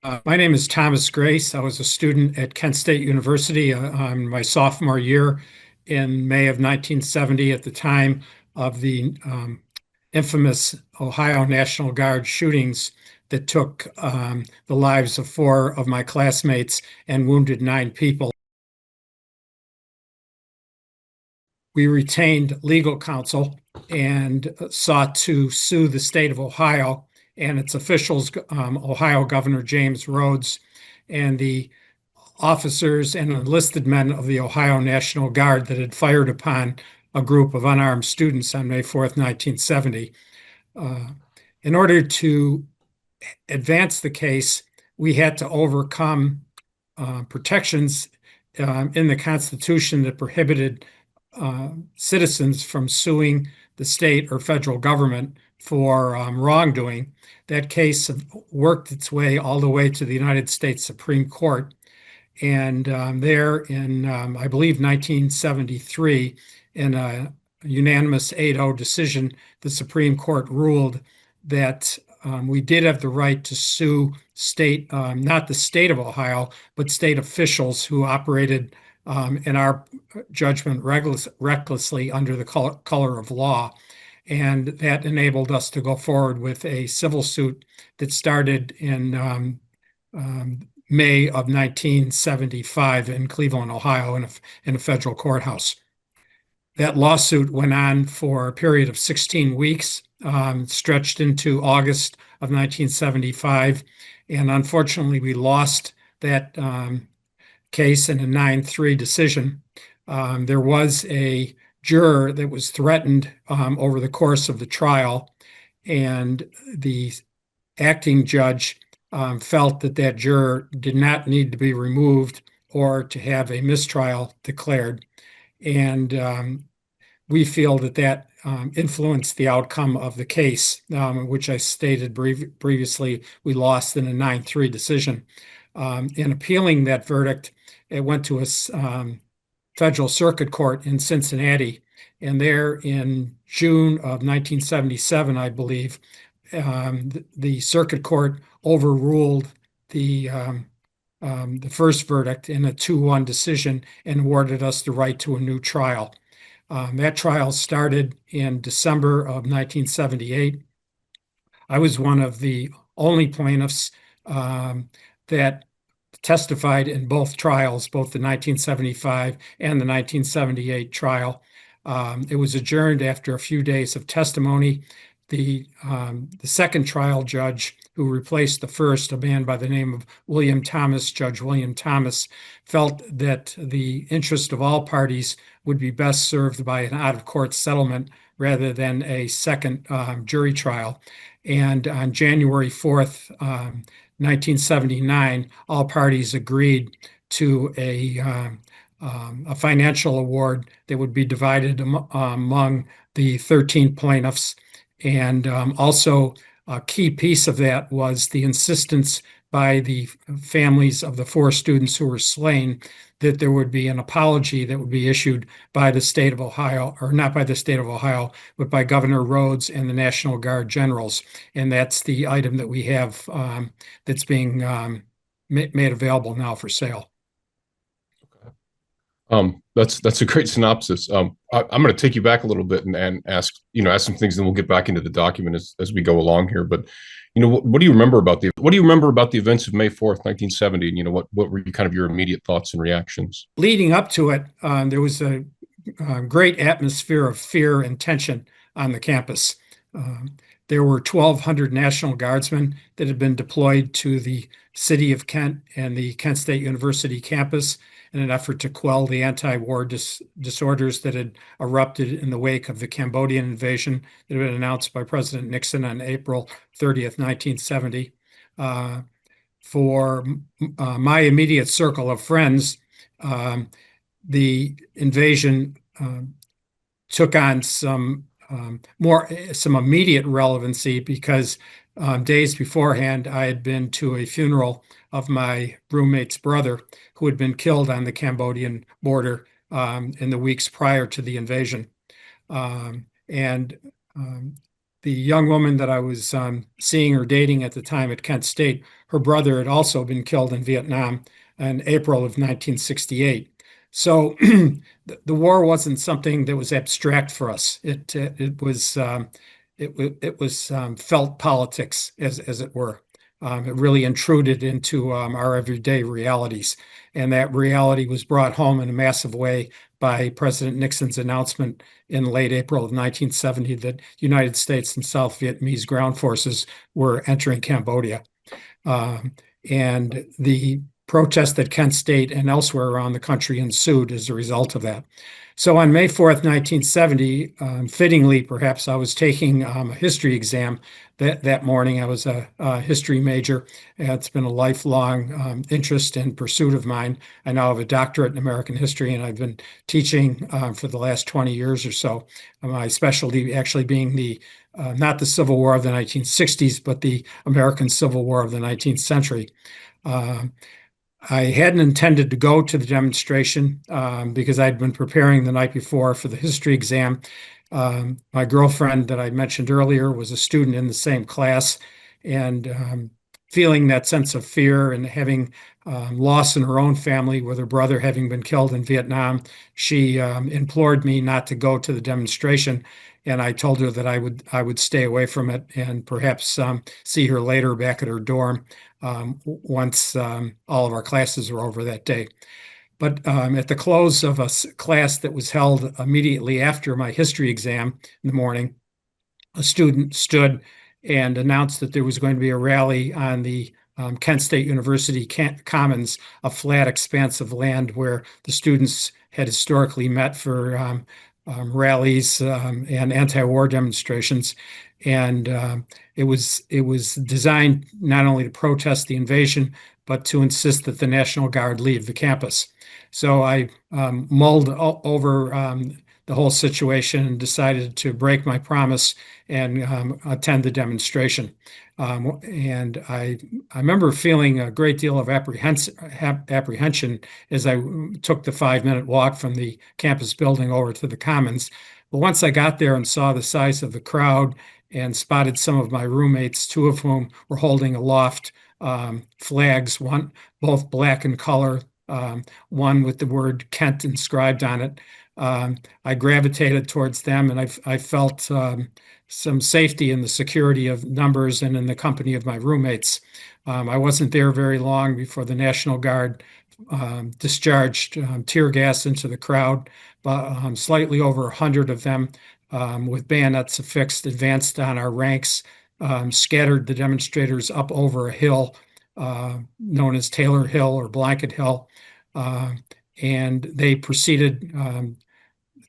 My name is Thomas Grace. I was a student at Kent State University on my sophomore year in May of 1970 at the time of the infamous Ohio National Guard shootings that took the lives of four of my classmates and wounded nine people. We retained legal counsel and sought to sue the state of Ohio and its officials, Ohio Governor James Rhodes, and the officers and enlisted men of the Ohio National Guard that had fired upon a group of unarmed students on May 4th, 1970. In order to advance the case, we had to overcome protections in the Constitution that prohibited citizens from suing the state or federal government for wrongdoing. That case worked its way all the way to the United States Supreme Court. And there in, I believe, 1973, in a unanimous 8-0 decision, the Supreme Court ruled that we did have the right to sue state, not the state of Ohio, but state officials who operated, in our judgment, recklessly under the color of law. And that enabled us to go forward with a civil suit that started in May of 1975 in Cleveland, Ohio, in a federal courthouse. That lawsuit went on for a period of 16 weeks, stretched into August of 1975. And unfortunately, we lost that case in a 9-3 decision. There was a juror that was threatened over the course of the trial, and the acting judge felt that that juror did not need to be removed or to have a mistrial declared. And we feel that that influenced the outcome of the case, which I stated previously, we lost in a 9-3 decision. In appealing that verdict, it went to a federal circuit court in Cincinnati. And there in June of 1977, I believe, the circuit court overruled the first verdict in a 2-1 decision and awarded us the right to a new trial. That trial started in December of 1978. I was one of the only plaintiffs that testified in both trials, both the 1975 and the 1978 trial. It was adjourned after a few days of testimony. The second trial judge, who replaced the first, a man by the name of William Thomas, Judge William Thomas, felt that the interest of all parties would be best served by an out-of-court settlement rather than a second jury trial. And on January 4th, 1979, all parties agreed to a financial award that would be divided among the 13 plaintiffs. And also, a key piece of that was the insistence by the families of the four students who were slain that there would be an apology that would be issued by the state of Ohio, or not by the state of Ohio, but by Governor Rhodes and the National Guard generals. And that's the item that we have that's being made available now for sale. That's a great synopsis. I'm going to take you back a little bit and ask some things, and we'll get back into the document as we go along here. But what do you remember about the events of May 4th, 1970? And what were kind of your immediate thoughts and reactions? Leading up to it, there was a great atmosphere of fear and tension on the campus. There were 1,200 National Guardsmen that had been deployed to the city of Kent and the Kent State University campus in an effort to quell the anti-war disorders that had erupted in the wake of the Cambodian invasion that had been announced by President Nixon on April 30th, 1970. For my immediate circle of friends, the invasion took on some immediate relevancy because days beforehand, I had been to a funeral of my roommate's brother who had been killed on the Cambodian border in the weeks prior to the invasion. And the young woman that I was seeing or dating at the time at Kent State, her brother had also been killed in Vietnam in April of 1968. So the war wasn't something that was abstract for us. It was felt politics, as it were. It really intruded into our everyday realities, and that reality was brought home in a massive way by President Nixon's announcement in late April of 1970 that United States and South Vietnamese ground forces were entering Cambodia. And the protest at Kent State and elsewhere around the country ensued as a result of that. So on May 4th, 1970, fittingly, perhaps, I was taking a history exam that morning. I was a history major. It's been a lifelong interest and pursuit of mine. I now have a doctorate in American history, and I've been teaching for the last 20 years or so. My specialty actually being not the Civil War of the 1960s, but the American Civil War of the 19th century. I hadn't intended to go to the demonstration because I'd been preparing the night before for the history exam. My girlfriend that I mentioned earlier was a student in the same class, and feeling that sense of fear and having loss in her own family with her brother having been killed in Vietnam, she implored me not to go to the demonstration. And I told her that I would stay away from it and perhaps see her later back at her dorm once all of our classes were over that day. But at the close of a class that was held immediately after my history exam in the morning, a student stood and announced that there was going to be a rally on the Kent State University Commons, a flat expanse of land where the students had historically met for rallies and anti-war demonstrations. And it was designed not only to protest the invasion, but to insist that the National Guard leave the campus. So I mulled over the whole situation and decided to break my promise and attend the demonstration. And I remember feeling a great deal of apprehension as I took the 5-minute walk from the campus building over to the Commons. But once I got there and saw the size of the crowd and spotted some of my roommates, two of whom were holding aloft flags, both black in color, one with the word Kent inscribed on it. I gravitated towards them, and I felt some safety in the security of numbers and in the company of my roommates. I wasn't there very long before the National Guard discharged tear gas into the crowd. But slightly over 100 of them with bayonets affixed advanced on our ranks, scattered the demonstrators up over a hill known as Taylor Hill or Blanket Hill. And they proceeded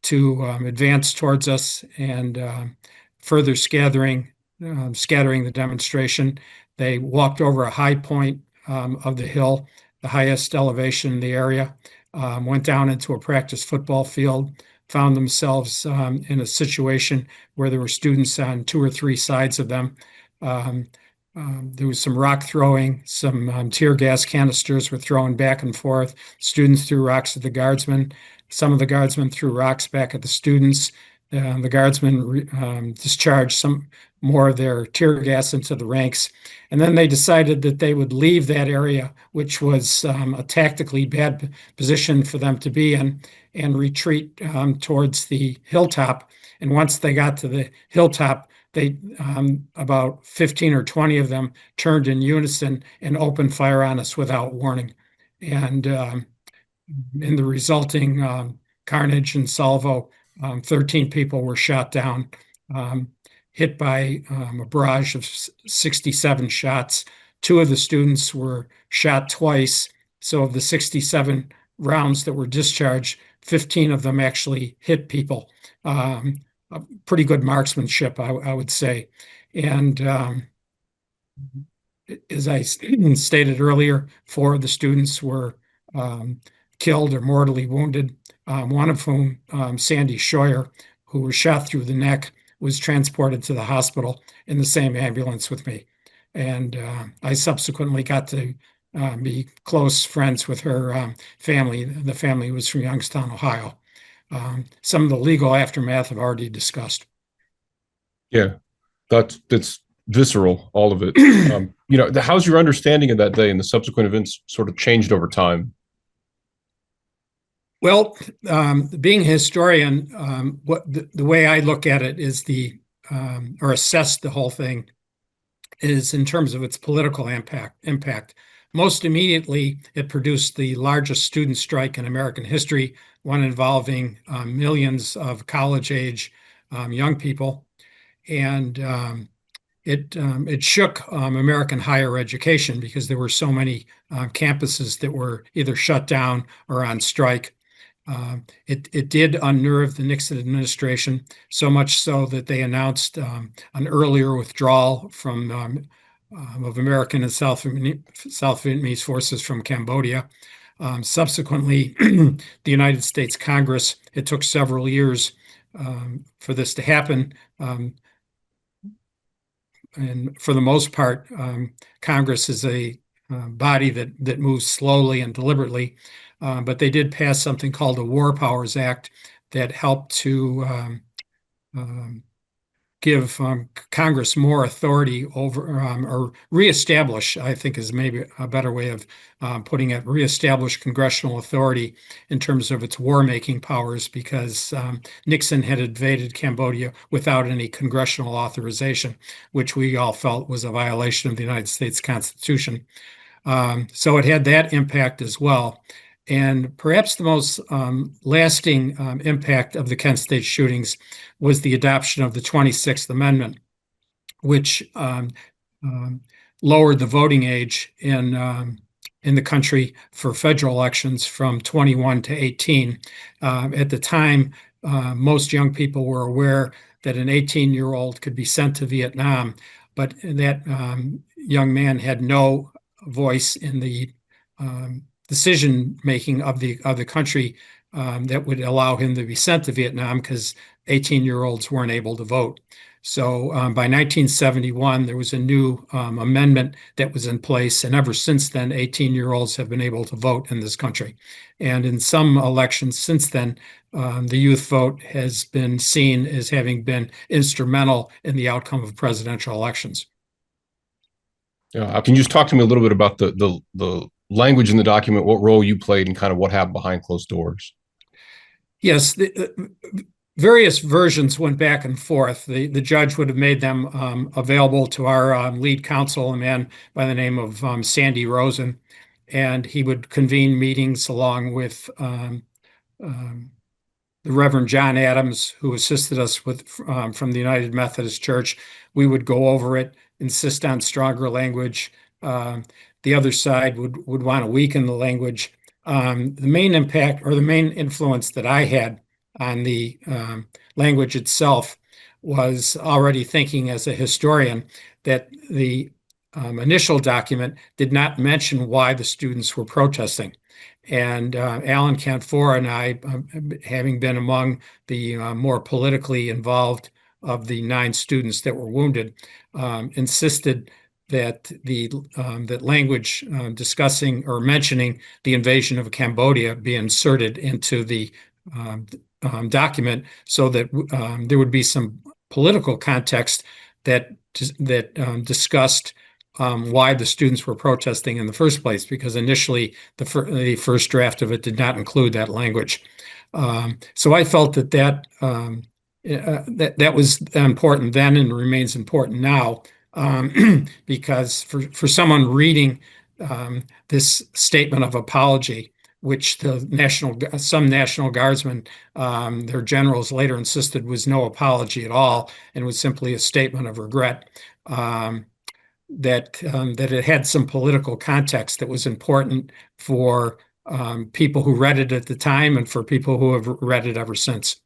to advance towards us and further scattering the demonstration. They walked over a high point of the hill, the highest elevation in the area, went down into a practice football field, found themselves in a situation where there were students on 2 or 3 sides of them. There was some rock throwing, some tear gas canisters were thrown back and forth. Students threw rocks at the guardsmen. Some of the guardsmen threw rocks back at the students. The guardsmen discharged some more of their tear gas into the ranks. And then they decided that they would leave that area, which was a tactically bad position for them to be in, and retreat towards the hilltop. And once they got to the hilltop, they about 15 or 20 of them turned in unison and opened fire on us without warning. And in the resulting carnage and salvo, 13 people were shot down, hit by a barrage of 67 shots. 2 of the students were shot twice. So of the 67 rounds that were discharged, 15 of them actually hit people. Pretty good marksmanship, I would say. And as I stated earlier, 4 of the students were killed or mortally wounded, one of whom, Sandy Scheuer, who was shot through the neck, was transported to the hospital in the same ambulance with me. And I subsequently got to be close friends with her family. The family was from Youngstown, Ohio. Some of the legal aftermath I've already discussed. Yeah. That's visceral, all of it. How's your understanding of that day and the subsequent events sort of changed over time? Well, being a historian, what the way I look at it is or assess the whole thing is in terms of its political impact. Most immediately, it produced the largest student strike in American history, one involving millions of college-age young people, and it shook American higher education because there were so many campuses that were either shut down or on strike. It did unnerve the Nixon administration, so much so that they announced an earlier withdrawal of American and South Vietnamese forces from Cambodia. Subsequently, the United States Congress, it took several years for this to happen. And for the most part, Congress is a body that moves slowly and deliberately. But they did pass something called the War Powers Act that helped to give Congress more authority over, or reestablish, I think is maybe a better way of putting it, reestablish congressional authority in terms of its war-making powers, because Nixon had invaded Cambodia without any congressional authorization, which we all felt was a violation of the United States Constitution. So it had that impact as well. And perhaps the most lasting impact of the Kent State shootings was the adoption of the 26th Amendment, which lowered the voting age in the country for federal elections from 21 to 18. At the time, most young people were aware that an 18-year-old could be sent to Vietnam, but that young man had no voice in the decision making of the country that would allow him to be sent to Vietnam, because 18-year-olds weren't able to vote. So by 1971, there was a new amendment that was in place, and ever since then, 18-year-olds have been able to vote in this country. And in some elections since then, the youth vote has been seen as having been instrumental in the outcome of presidential elections. Yeah, can you just talk to me a little bit about the language in the document, what role you played, and kind of what happened behind closed doors? Yes, various versions went back and forth. The judge would have made them available to our lead counsel, a man by the name of Sandy Rosen, and he would convene meetings along with the Reverend John Adams, who assisted us with from the United Methodist Church. We would go over it, insist on stronger language. The other side would want to weaken the language. The main impact or the main influence that I had on the language itself was already thinking as a historian that the initial document did not mention why the students were protesting. And Alan Canfor and I, having been among the more politically involved of the 9 students that were wounded, insisted that that language discussing or mentioning the invasion of Cambodia be inserted into the document, so that there would be some political context that discussed why the students were protesting in the first place, because initially the first draft of it did not include that language. So I felt that was important then and remains important now, because for someone reading this statement of apology, which some National Guardsmen, their generals later insisted was no apology at all and was simply a statement of regret, that it had some political context that was important for people who read it at the time and for people who have read it ever since.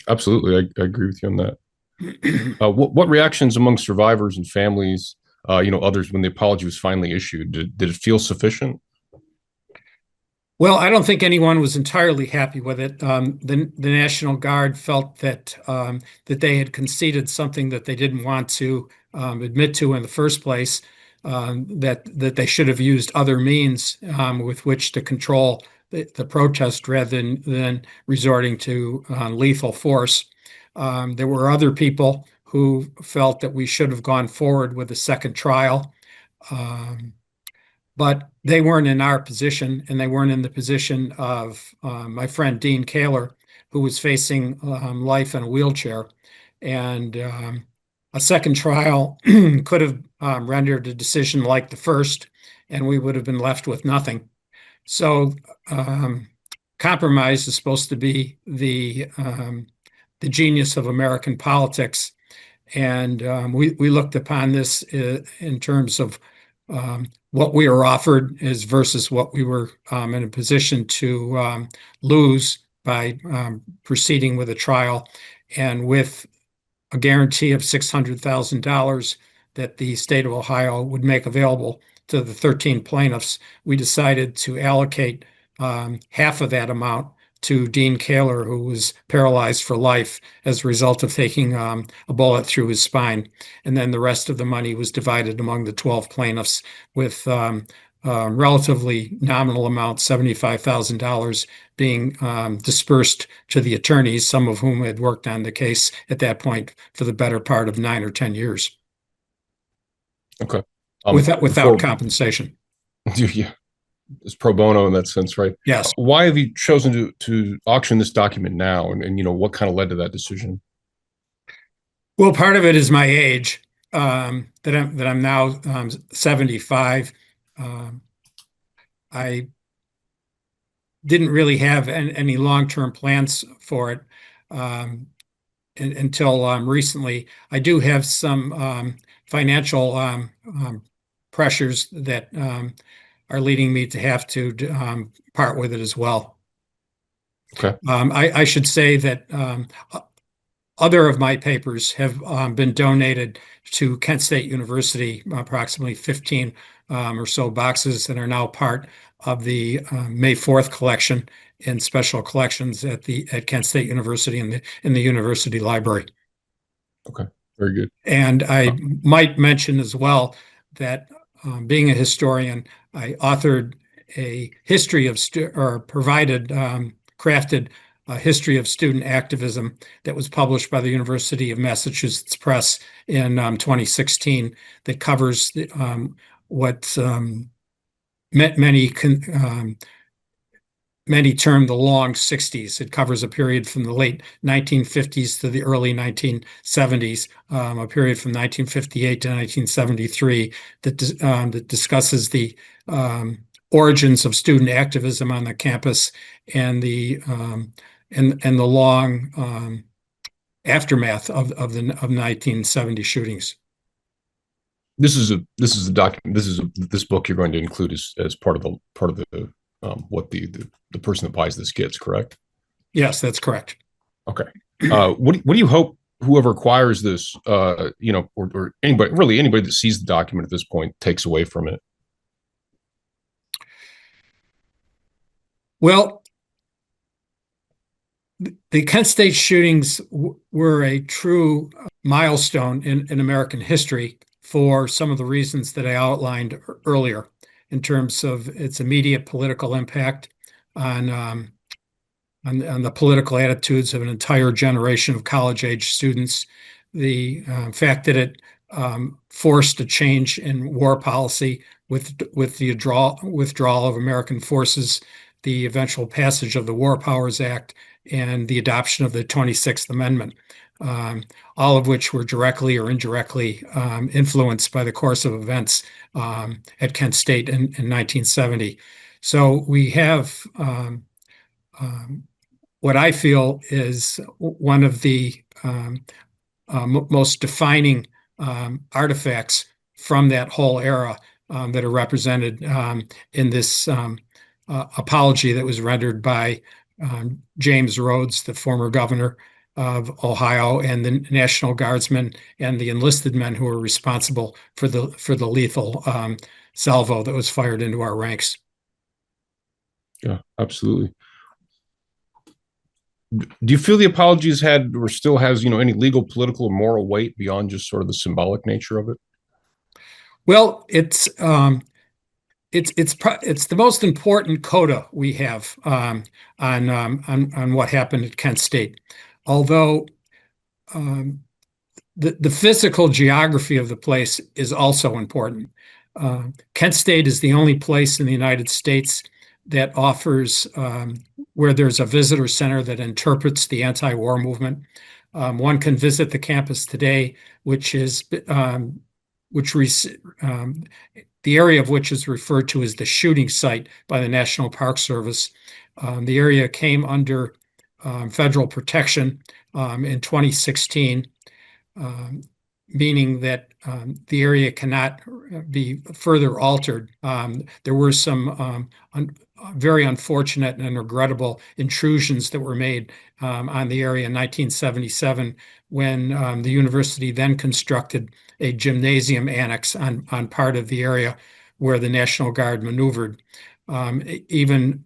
Absolutely, I agree with you on that. What reactions among survivors and families, others, when the apology was finally issued? Did it feel sufficient? Well, I don't think anyone was entirely happy with it. The National Guard felt that they had conceded something that they didn't want to admit to in the first place, that they should have used other means with which to control the protest rather than resorting to lethal force. There were other people who felt that we should have gone forward with a second trial. But they weren't in our position, and they weren't in the position of my friend Dean Kaler, who was facing life in a wheelchair. And a second trial could have rendered a decision like the first, and we would have been left with nothing. So compromise is supposed to be the genius of American politics. And we looked upon this in terms of what we were offered is versus what we were in a position to lose by proceeding with a trial, and with a guarantee of $600,000 that the state of Ohio would make available to the 13 plaintiffs, we decided to allocate half of that amount to Dean Kaler, who was paralyzed for life as a result of taking a bullet through his spine. And then the rest of the money was divided among the 12 plaintiffs, with relatively nominal amount, $75,000, being dispersed to the attorneys, some of whom had worked on the case at that point for the better part of 9 or 10 years. Okay. Without compensation. Yeah. It's pro bono in that sense, right? Yes. Why have you chosen to auction this document now, and what kind of led to that decision? Well, part of it is my age, that I'm now 75. I didn't really have any long-term plans for it until recently. I do have some financial pressures that are leading me to have to part with it as well. Okay. I should say that other of my papers have been donated to Kent State University, approximately 15 or so boxes, and are now part of the May 4th collection in special collections at Kent State University in the university library. Okay, very good. And I might mention as well that being a historian, I authored a history of crafted a history of student activism that was published by the University of Massachusetts Press in 2016, that covers what many term the Long Sixties. It covers a period from the late 1950s to the early 1970s, a period from 1958 to 1973 that discusses the origins of student activism on the campus and the long aftermath of 1970 shootings. This book you're going to include as part of the what the person that buys this gets, correct? Yes, that's correct. Okay. What do you hope whoever acquires this, or anybody that sees the document at this point takes away from it? Well, the Kent State shootings were a true milestone in American history for some of the reasons that I outlined earlier, in terms of its immediate political impact on the political attitudes of an entire generation of college-age students, the fact that it forced a change in war policy with the withdrawal of American forces, the eventual passage of the War Powers Act, and the adoption of the 26th Amendment, all of which were directly or indirectly influenced by the course of events at Kent State in 1970. So we have what I feel is one of the most defining artifacts from that whole era that are represented in this apology that was rendered by James Rhodes, the former governor of Ohio, and the National Guardsmen and the enlisted men who were responsible for the lethal salvo that was fired into our ranks. Yeah, absolutely. Do you feel the apologies had or still has, any legal, political, or moral weight beyond just sort of the symbolic nature of it? Well, it's the most important coda we have on what happened at Kent State. Although the physical geography of the place is also important. Kent State is the only place in the United States that offers where there's a visitor center that interprets the anti-war movement. One can visit the campus today, which is which the area of which is referred to as the shooting site by the National Park Service. The area came under federal protection in 2016, meaning that the area cannot be further altered. There were some very unfortunate and regrettable intrusions that were made on the area in 1977 when the university then constructed a gymnasium annex on part of the area where the National Guard maneuvered, even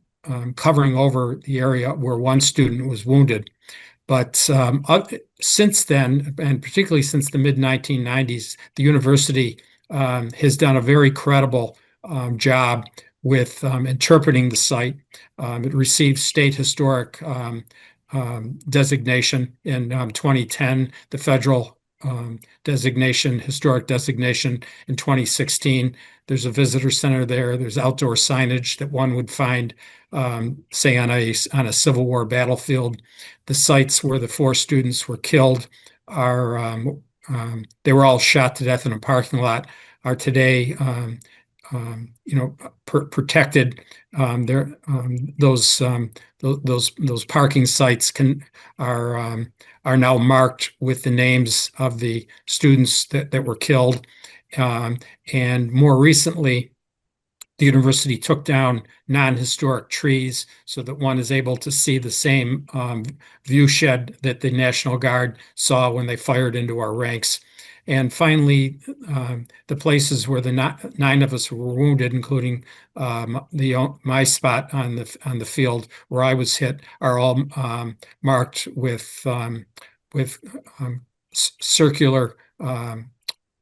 covering over the area where one student was wounded. But since then, and particularly since the mid-1990s, the university has done a very credible job with interpreting the site. It received state historic designation in 2010, the federal historic designation in 2016. There's a visitor center there. There's outdoor signage that one would find, say, on a Civil War battlefield. The sites where the 4 students were killed are they were all shot to death in a parking lot. Are today protected. Those parking sites are now marked with the names of the students that were killed. And more recently, the university took down non-historic trees so that one is able to see the same view shed that the National Guard saw when they fired into our ranks. And finally, the places where the 9 of us were wounded, including my spot on the field where I was hit, are all marked with circular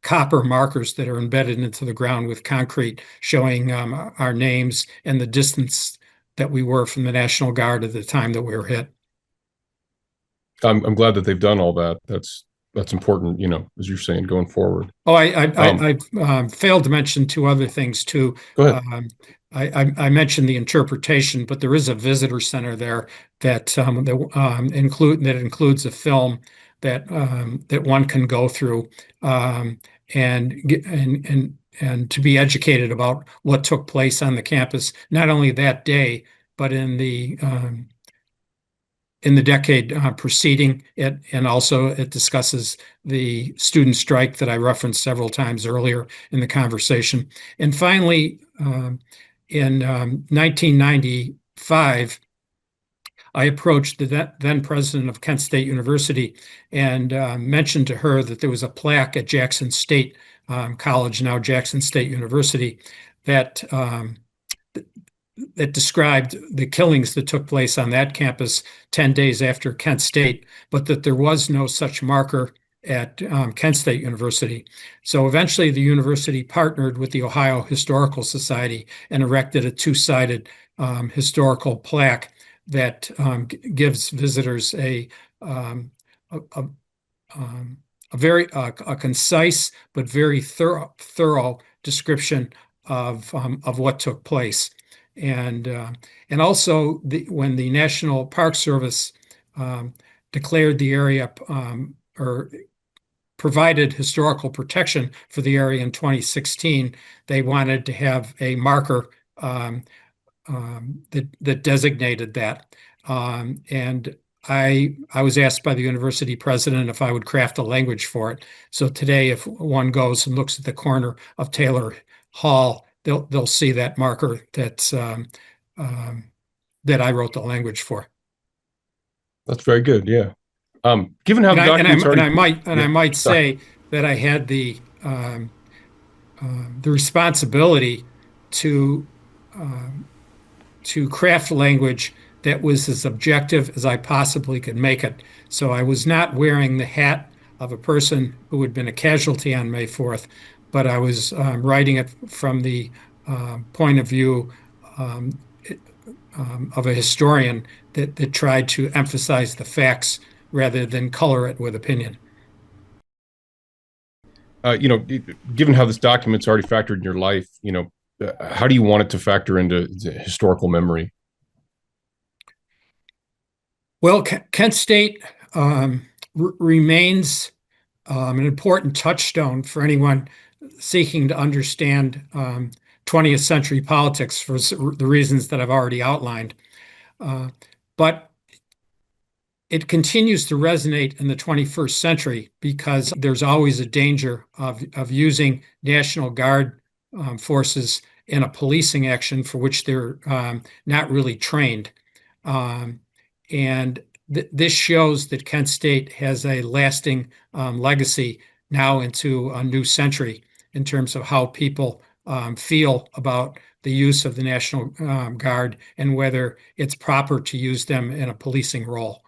copper markers that are embedded into the ground with concrete, showing our names and the distance that we were from the National Guard at the time that we were hit. I'm glad that they've done all that. That's important, as you're saying, going forward. Oh, I failed to mention 2 other things too. Go ahead. I mentioned the interpretation, but there is a visitor center there that includes a film that one can go through and to be educated about what took place on the campus, not only that day, but in the decade preceding it, and also it discusses the student strike that I referenced several times earlier in the conversation. And finally, in 1995, I approached the then president of Kent State University and mentioned to her that there was a plaque at Jackson State College, now Jackson State University, that described the killings that took place on that campus 10 days after Kent State, but that there was no such marker at Kent State University. So eventually the university partnered with the Ohio Historical Society and erected a 2-sided historical plaque that gives visitors a very concise but very thorough description of what took place. And also when the National Park Service declared the area or provided historical protection for the area in 2016, they wanted to have a marker that designated that. And I was asked by the university president if I would craft a language for it. So today, if one goes and looks at the corner of Taylor Hall, they'll see that marker that I wrote the language for. That's very good. Yeah. Given how I might say that I had the responsibility to craft language that was as objective as I possibly could make it. So I was not wearing the hat of a person who had been a casualty on May 4th, but I was writing it from the point of view of a historian that tried to emphasize the facts rather than color it with opinion. Given how this document's already factored in your life, how do you want it to factor into the historical memory? Well, Kent State remains an important touchstone for anyone seeking to understand 20th century politics for the reasons that I've already outlined. But it continues to resonate in the 21st century because there's always a danger of using National Guard forces in a policing action for which they're not really trained. And this shows that Kent State has a lasting legacy now into a new century in terms of how people feel about the use of the National Guard and whether it's proper to use them in a policing role.